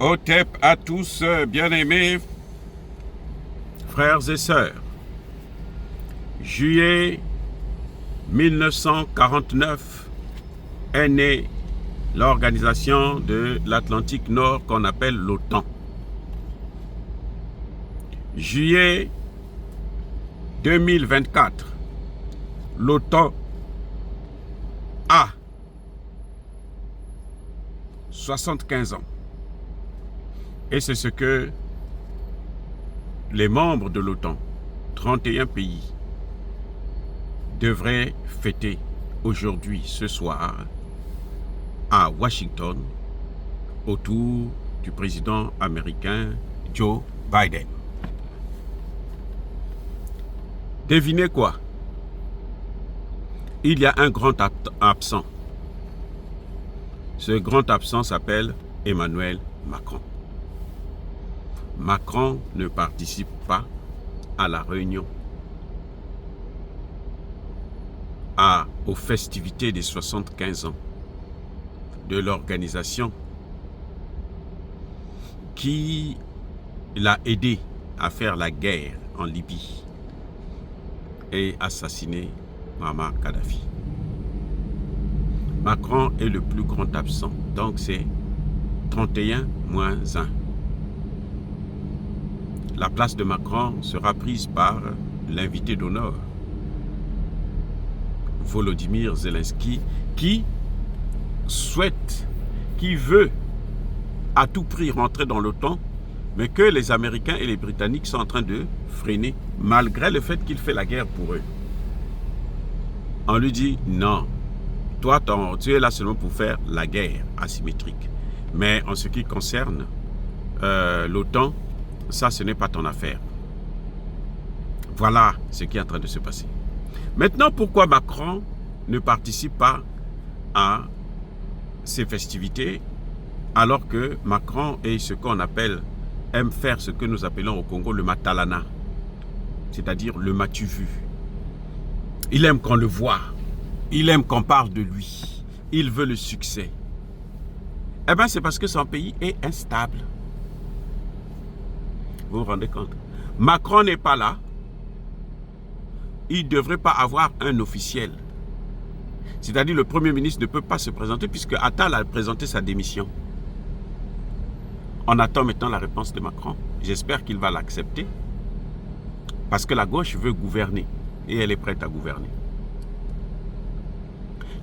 Otep à tous, bien-aimés frères et sœurs. Juillet 1949 est née l'organisation de l'Atlantique Nord qu'on appelle l'OTAN. Juillet 2024, l'OTAN a 75 ans. Et c'est ce que les membres de l'OTAN, 31 pays, devraient fêter aujourd'hui, ce soir, à Washington, autour du président américain Joe Biden. Devinez quoi? Il y a un grand absent. Ce grand absent s'appelle Emmanuel Macron. Macron ne participe pas à la réunion, aux festivités des 75 ans de l'organisation qui l'a aidé à faire la guerre en Libye et assassiner Muammar Kadhafi. Macron est le plus grand absent, donc c'est 31 moins 1. La place de Macron sera prise par l'invité d'honneur, Volodymyr Zelensky, qui veut à tout prix rentrer dans l'OTAN, mais que les Américains et les Britanniques sont en train de freiner, malgré le fait qu'il fait la guerre pour eux. On lui dit, non, toi, tu es là seulement pour faire la guerre asymétrique. Mais en ce qui concerne l'OTAN, ça, ce n'est pas ton affaire. Voilà ce qui est en train de se passer. Maintenant, pourquoi Macron ne participe pas à ces festivités alors que Macron est ce qu'on aime faire ce que nous appelons au Congo le matalana, c'est-à-dire le m'as-tu vu. Il aime qu'on le voit, il aime qu'on parle de lui, il veut le succès. Eh bien, c'est parce que son pays est instable. Vous vous rendez compte? Macron n'est pas là. Il ne devrait pas avoir un officiel. C'est-à-dire le Premier ministre ne peut pas se présenter puisque Attal a présenté sa démission. On attend maintenant la réponse de Macron. J'espère qu'il va l'accepter. Parce que la gauche veut gouverner. Et elle est prête à gouverner.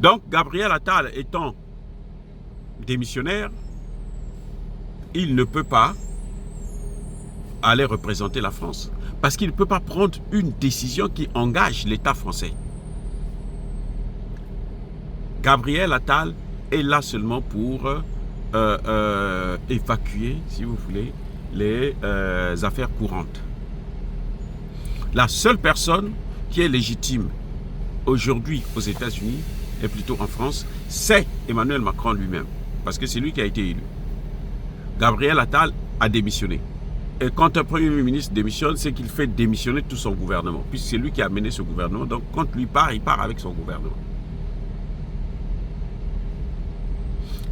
Donc, Gabriel Attal étant démissionnaire, il ne peut pas aller représenter la France. Parce qu'il ne peut pas prendre une décision qui engage l'État français. Gabriel Attal est là seulement pour évacuer, si vous voulez, les affaires courantes. La seule personne qui est légitime aujourd'hui aux États-Unis, et plutôt en France, c'est Emmanuel Macron lui-même. Parce que c'est lui qui a été élu. Gabriel Attal a démissionné. Et quand un Premier ministre démissionne, c'est qu'il fait démissionner tout son gouvernement. Puisque c'est lui qui a mené ce gouvernement. Donc quand lui part, il part avec son gouvernement.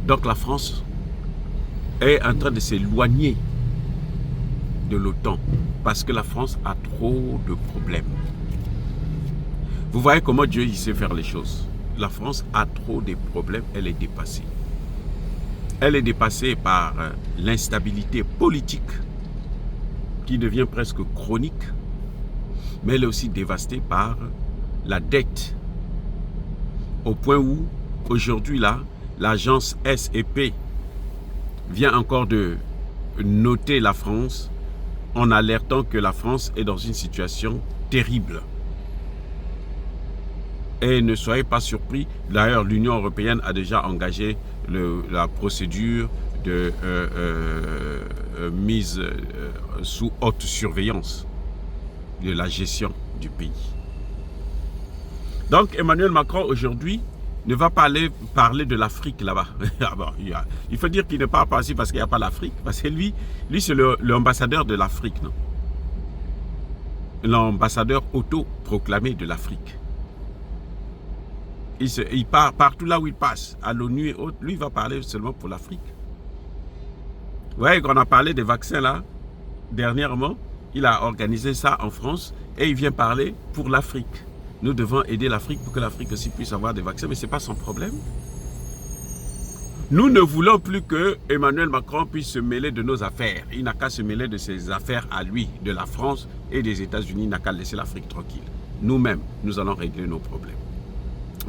Donc la France est en train de s'éloigner de l'OTAN. Parce que la France a trop de problèmes. Vous voyez comment Dieu il sait faire les choses. La France a trop de problèmes. Elle est dépassée. Elle est dépassée par l'instabilité politique qui devient presque chronique, mais elle est aussi dévastée par la dette, au point où, aujourd'hui là, l'agence S&P vient encore de noter la France en alertant que la France est dans une situation terrible. Et ne soyez pas surpris, d'ailleurs l'Union européenne a déjà engagé la procédure de mise sous haute surveillance de la gestion du pays. Donc Emmanuel Macron aujourd'hui ne va pas aller parler de l'Afrique là-bas. Il faut dire qu'il ne parle pas ainsi parce qu'il n'y a pas l'Afrique. Parce que lui c'est l'ambassadeur de l'Afrique, non? L'ambassadeur auto-proclamé de l'Afrique. Il part partout là où il passe, à l'ONU et autres, lui il va parler seulement pour l'Afrique. voyez qu'on a parlé des vaccins là, dernièrement, il a organisé ça en France et il vient parler pour l'Afrique. Nous devons aider l'Afrique pour que l'Afrique aussi puisse avoir des vaccins, mais ce n'est pas son problème. Nous ne voulons plus que Emmanuel Macron puisse se mêler de nos affaires. Il n'a qu'à se mêler de ses affaires à lui, de la France et des États-Unis. Il n'a qu'à laisser l'Afrique tranquille. Nous-mêmes, nous allons régler nos problèmes.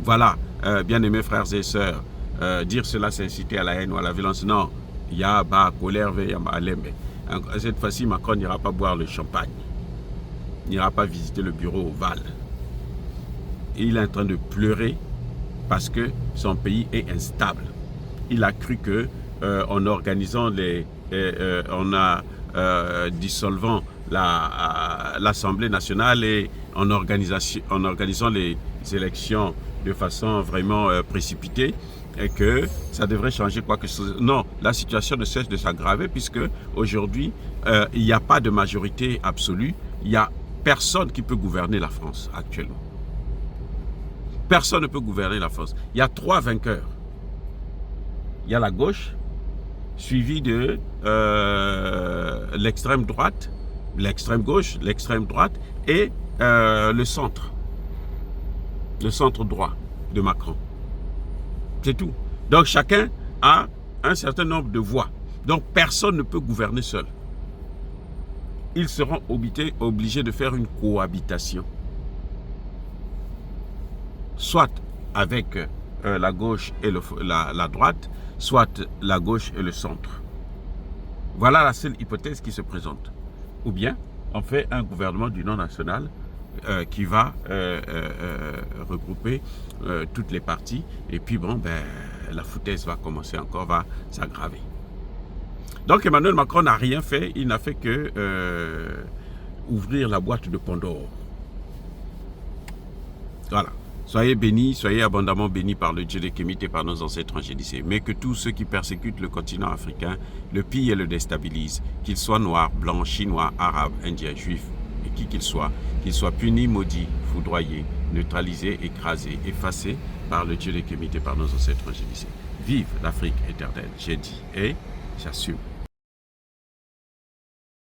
Voilà, bien-aimés frères et sœurs, dire cela c'est inciter à la haine ou à la violence. Non, il y a colère, il y a malembe. Cette fois-ci, Macron n'ira pas boire le champagne. Il n'ira pas visiter le bureau ovale. Il est en train de pleurer parce que son pays est instable. Il a cru que en organisant dissolvant l'Assemblée nationale et en organisant les élections de façon vraiment précipitée, et que ça devrait changer quoi que ce soit. Non, la situation ne cesse de s'aggraver puisque aujourd'hui, il n'y a pas de majorité absolue. Il n'y a personne qui peut gouverner la France actuellement. Personne ne peut gouverner la France. Il y a 3 vainqueurs. Il y a la gauche, suivie de l'extrême droite, l'extrême gauche, l'extrême droite et le centre droit de Macron. C'est tout. Donc chacun a un certain nombre de voix. Donc personne ne peut gouverner seul. Ils seront obligés de faire une cohabitation. Soit avec la gauche et la droite, soit la gauche et le centre. Voilà la seule hypothèse qui se présente. Ou bien, on fait un gouvernement d'union nationale qui va regrouper toutes les parties. Et puis, bon, la foutaise va commencer encore, va s'aggraver. Donc, Emmanuel Macron n'a rien fait. Il n'a fait que ouvrir la boîte de Pandore. Voilà. Soyez bénis, soyez abondamment bénis par le Dieu des Kémites et par nos ancêtres angélicés. Mais que tous ceux qui persécutent le continent africain le pillent et le déstabilisent, qu'ils soient noirs, blancs, chinois, arabes, indiens, juifs, et qui qu'ils soient punis, maudits, foudroyés, neutralisés, écrasés, effacés par le Dieu des Kémites et par nos ancêtres angélicés. Vive l'Afrique éternelle, j'ai dit et j'assume.